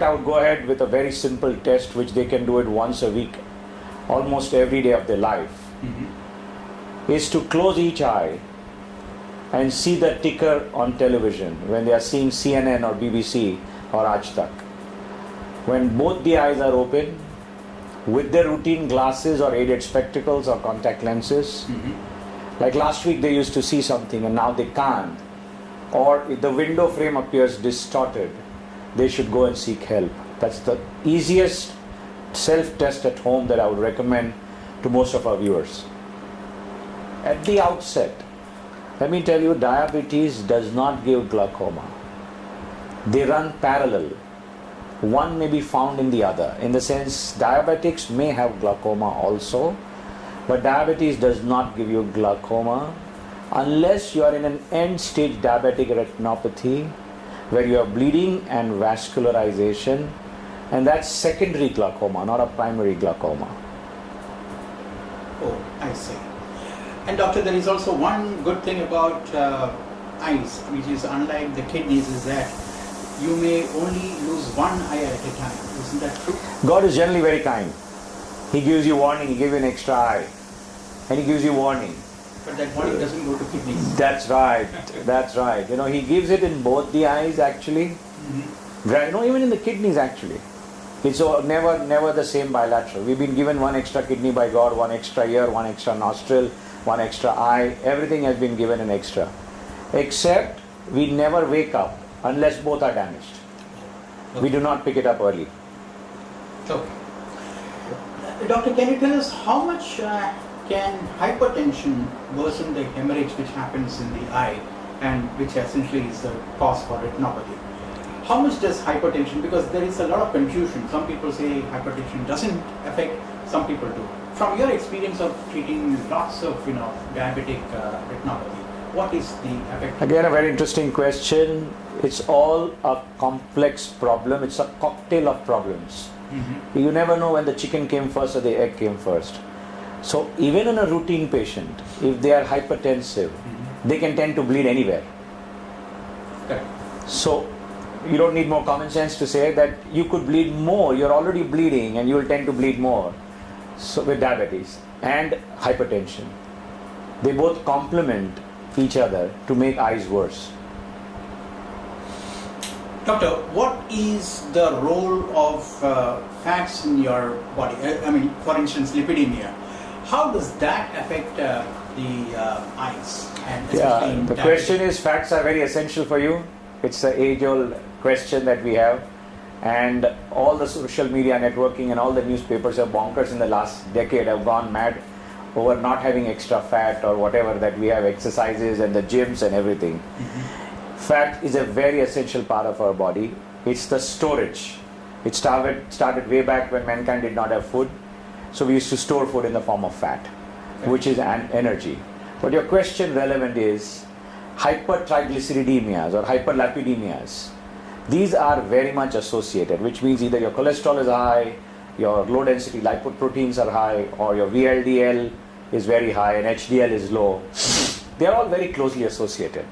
I would go ahead with a very simple test which they can do it once a week, almost every day of their life, is to close each eye and see the ticker on television when they are seeing CNN or BBC or Aaj Tak. When both the eyes are open, with their routine glasses or aided spectacles or contact lenses, like last week they used to see something and now they can't, or if the window frame appears distorted, they should go and seek help. That's the easiest self-test at home that I would recommend to most of our viewers. At the outset, let me tell you, diabetes does not give glaucoma. They run parallel. One may be found in the other. In the sense, diabetics may have glaucoma also, but diabetes does not give you glaucoma unless you are in an end-stage diabetic retinopathy where you are bleeding and vascularization, and that's secondary glaucoma, not a primary glaucoma. Oh, I see. And doctor, there is also one good thing about eyes, which is unlike the kidneys, is that you may only lose one eye at a time. Isn't that true? God is generally very kind. He gives you warning, He gives you an extra eye, and He gives you warning. But that warning doesn't go to kidneys. That's right. That's right. You know, He gives it in both the eyes actually. You know, even in the kidneys actually. It's never the same bilateral. We've been given one extra kidney by God, one extra ear, one extra nostril, one extra eye. Everything has been given an extra. Except we never wake up unless both are damaged. Okay. We do not pick it up early. Okay. Doctor, can you tell us how much can hypertension worsen the hemorrhage which happens in the eye and which essentially is the cause for retinopathy? How much does hypertension, because there is a lot of confusion. Some people say hypertension doesn't affect, some people do. From your experience of treating lots of diabetic retinopathy, what is the effect? Again, a very interesting question. It's all a complex problem. It's a cocktail of problems. You never know when the chicken came first or the egg came first. So even in a routine patient, if they are hypertensive, they can tend to bleed anywhere. Correct. So you don't need more common sense to say that you could bleed more. You're already bleeding and you will tend to bleed more. So with diabetes and hypertension, they both complement each other to make eyes worse. Doctor, what is the role of fats in your body? I mean, for instance, lipidemia. How does that affect the eyes? And especially in The diabetes? question is, fats are very essential for you. It's the age-old question that we have, and all the social media networking and all the newspapers are bonkers in the last decade have gone mad over not having extra fat or whatever, that we have exercises and the gyms and everything. Fat is a very essential part of our body. It's the storage. It started way back when mankind did not have food. So we used to store food in the form of fat, which is an energy. But your question relevant is hypertriglyceridemias or hyperlipidemias. These are very much associated, which means either your cholesterol is high, your low density lipoproteins are high, or your VLDL is very high and HDL is low. They are all very closely associated.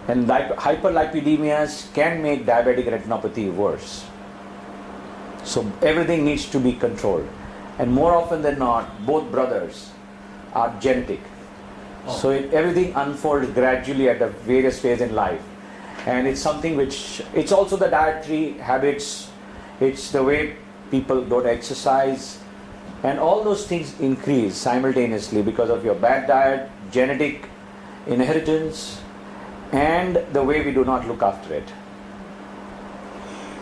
And hyperlipidemias can make diabetic retinopathy worse. So everything needs to be controlled. And more often than not, both brothers are genetic. So everything unfolds gradually at a various phase in life. And it's something which, it's also the dietary habits, it's the way people don't exercise, and all those things increase simultaneously because of your bad diet, genetic inheritance, and the way we do not look after it.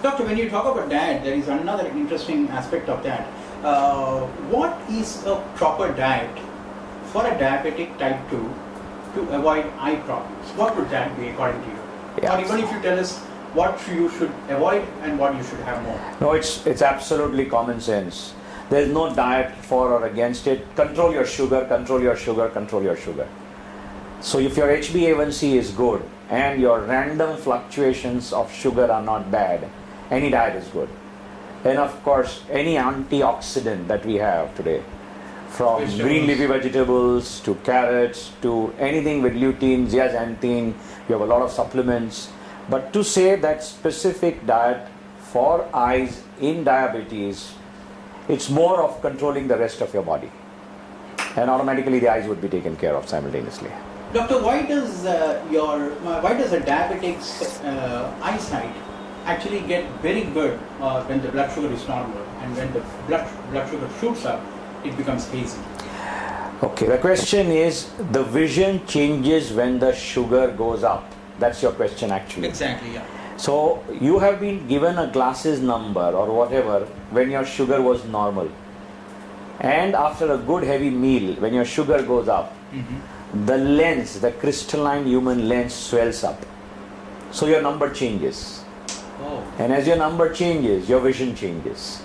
Doctor, when you talk about diet, there is another interesting aspect of that. What is a proper diet for a diabetic type 2 to avoid eye problems? What would that be according to you? Yeah. Or even if you tell us what you should avoid and what you should have more. No, it's absolutely common sense. There's no diet for or against it. Control your sugar, control your sugar, control your sugar. So if your HbA1c is good and your random fluctuations of sugar are not bad, any diet is good. And of course, any antioxidant that we have today, from green leafy vegetables to carrots to anything with lutein, zeaxanthin, you have a lot of supplements. But to say that specific diet for eyes in diabetes, it's more of controlling the rest of your body. And automatically the eyes would be taken care of simultaneously. Doctor, why does a diabetic's eyesight actually get very good when the blood sugar is normal, and when the blood sugar shoots up, it becomes hazy? Okay, the question is, the vision changes when the sugar goes up. That's your question actually. Exactly, yeah. So you have been given a glasses number or whatever when your sugar was normal. And after a good heavy meal, when your sugar goes up, the lens, the crystalline human lens swells up. So your number changes. Oh. And as your number changes, your vision changes.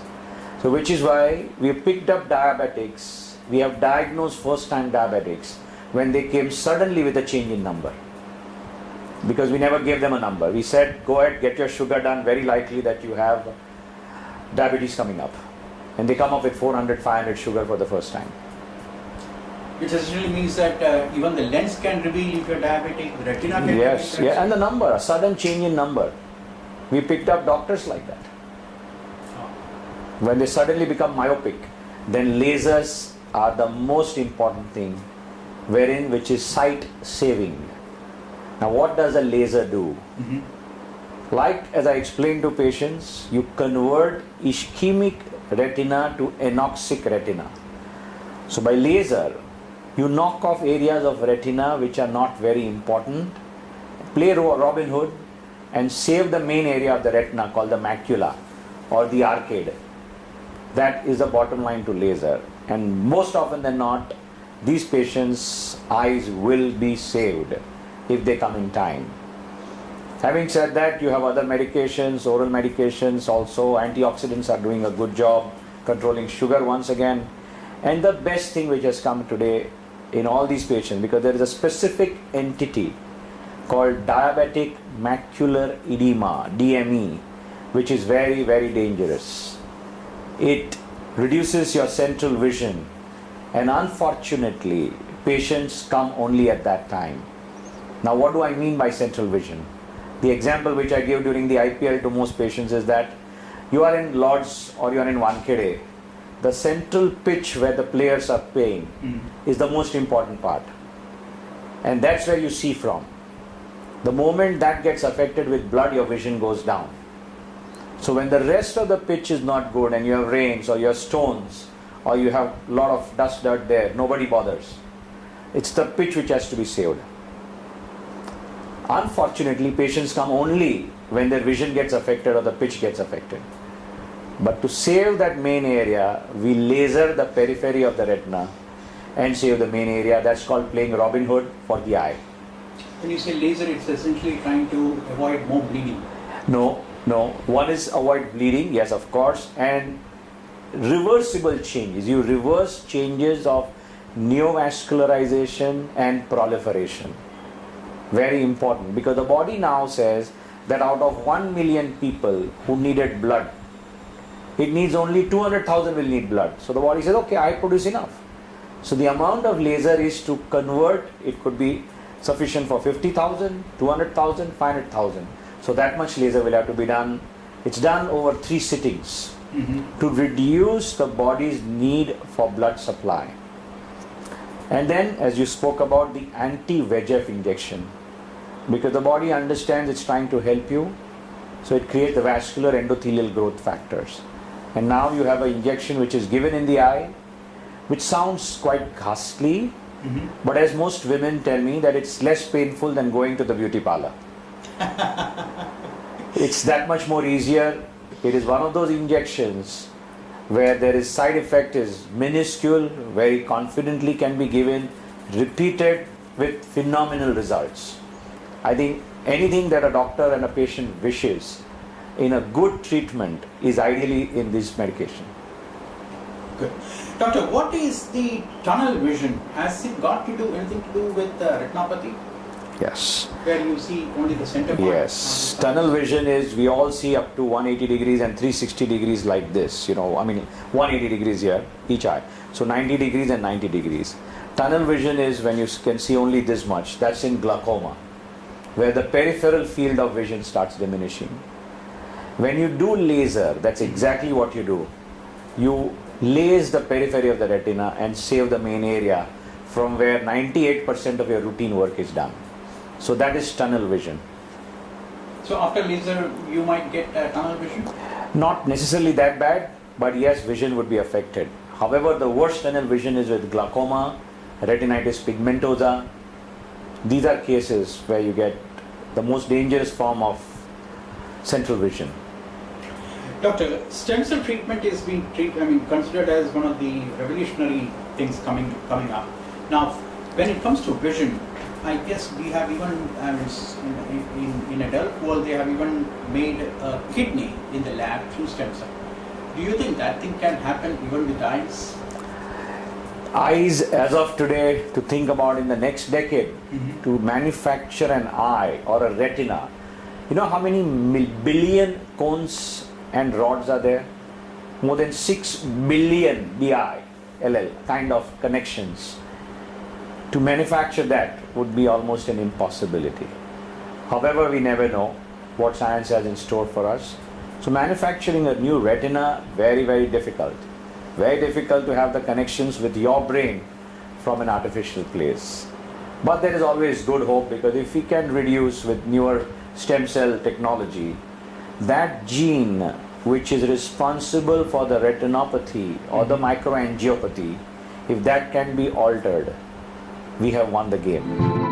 So which is why we have picked up diabetics, we have diagnosed first time diabetics when they came suddenly with a change in number. Because we never gave them a number. We said, go ahead, get your sugar done, very likely that you have diabetes coming up. And they come up with 400, 500 sugar for the first time. Which essentially means that even the lens can reveal if you're diabetic, the retina can Yes, reveal. yeah, and the number, a sudden change in number. We picked up doctors like that. When they suddenly become myopic, then lasers are the most important thing, which is sight saving. Now what does a laser do? Like as I explained to patients, you convert ischemic retina to anoxic retina. So by laser, you knock off areas of retina which are not very important, play Robin Hood and save the main area of the retina called the macula or the arcade. That is the bottom line to laser. And most often than not, these patients' eyes will be saved if they come in time. Having said that, you have other medications, oral medications also. Antioxidants are doing a good job controlling sugar once again. And the best thing which has come today in all these patients, because there is a specific entity called diabetic macular edema, DME, which is very, very dangerous. It reduces your central vision, and unfortunately, patients come only at that time. Now, what do I mean by central vision? The example which I give during the IPL to most patients is that you are in Lords or you are in Wankhede. The central pitch where the players are playing is the most important part. And that's where you see from. The moment that gets affected with blood, your vision goes down. So when the rest of the pitch is not good and you have rains or you have stones or you have a lot of dust dirt there, nobody bothers. It's the pitch which has to be saved. Unfortunately, patients come only when their vision gets affected or the pitch gets affected. But to save that main area, we laser the periphery of the retina and save the main area. That's called playing Robin Hood for the eye. When you say laser, it's essentially trying to avoid more bleeding. No. One is avoid bleeding, yes, of course, and reversible changes. You reverse changes of neovascularization and proliferation. Very important, because the body now says that out of 1 million people who needed blood, it needs only 200,000 will need blood. So the body says, okay, I produce enough. So the amount of laser is to convert, it could be sufficient for 50,000, 200,000, 500,000. So that much laser will have to be done. It's done over 3 sittings to reduce the body's need for blood supply. And then, as you spoke about, the anti-VEGF injection, because the body understands it's trying to help you, so it creates the vascular endothelial growth factors. And now you have an injection which is given in the eye, which sounds quite ghastly, but as most women tell me that it's less painful than going to the beauty parlor. It's that much more easier. It is one of those injections where there is side effect is minuscule, very confidently can be given, repeated with phenomenal results. I think anything that a doctor and a patient wishes in a good treatment is ideally in this medication. Good. Doctor, what is the tunnel vision? Has it got to do anything to do with retinopathy? Yes. Where you see only the center part? Yes. Tunnel vision is, we all see up to 180 degrees and 360 degrees like this, 180 degrees here, each eye. So 90 degrees and 90 degrees. Tunnel vision is when you can see only this much. That's in glaucoma, where the peripheral field of vision starts diminishing. When you do laser, that's exactly what you do. You laze the periphery of the retina and save the main area from where 98% of your routine work is done. So that is tunnel vision. So after laser, you might get tunnel vision? Not necessarily that bad, but yes, vision would be affected. However, the worst tunnel vision is with glaucoma, retinitis pigmentosa. These are cases where you get the most dangerous form of central vision. Doctor, stem cell treatment is being considered as one of the revolutionary things coming up. Now, when it comes to vision, I guess we have even in adult world they have even made a kidney in the lab through stem cell. Do you think that thing can happen even with eyes? Eyes, as of today, to think about in the next decade, to manufacture an eye or a retina, you know how many billion cones and rods are there? More than 6 billion DILL kind of connections. To manufacture that would be almost an impossibility. However, we never know what science has in store for us. So manufacturing a new retina, very, very difficult. Very difficult to have the connections with your brain from an artificial place. But there is always good hope, because if we can reduce with newer stem cell technology, that gene which is responsible for the retinopathy or the microangiopathy, if that can be altered, we have won the game.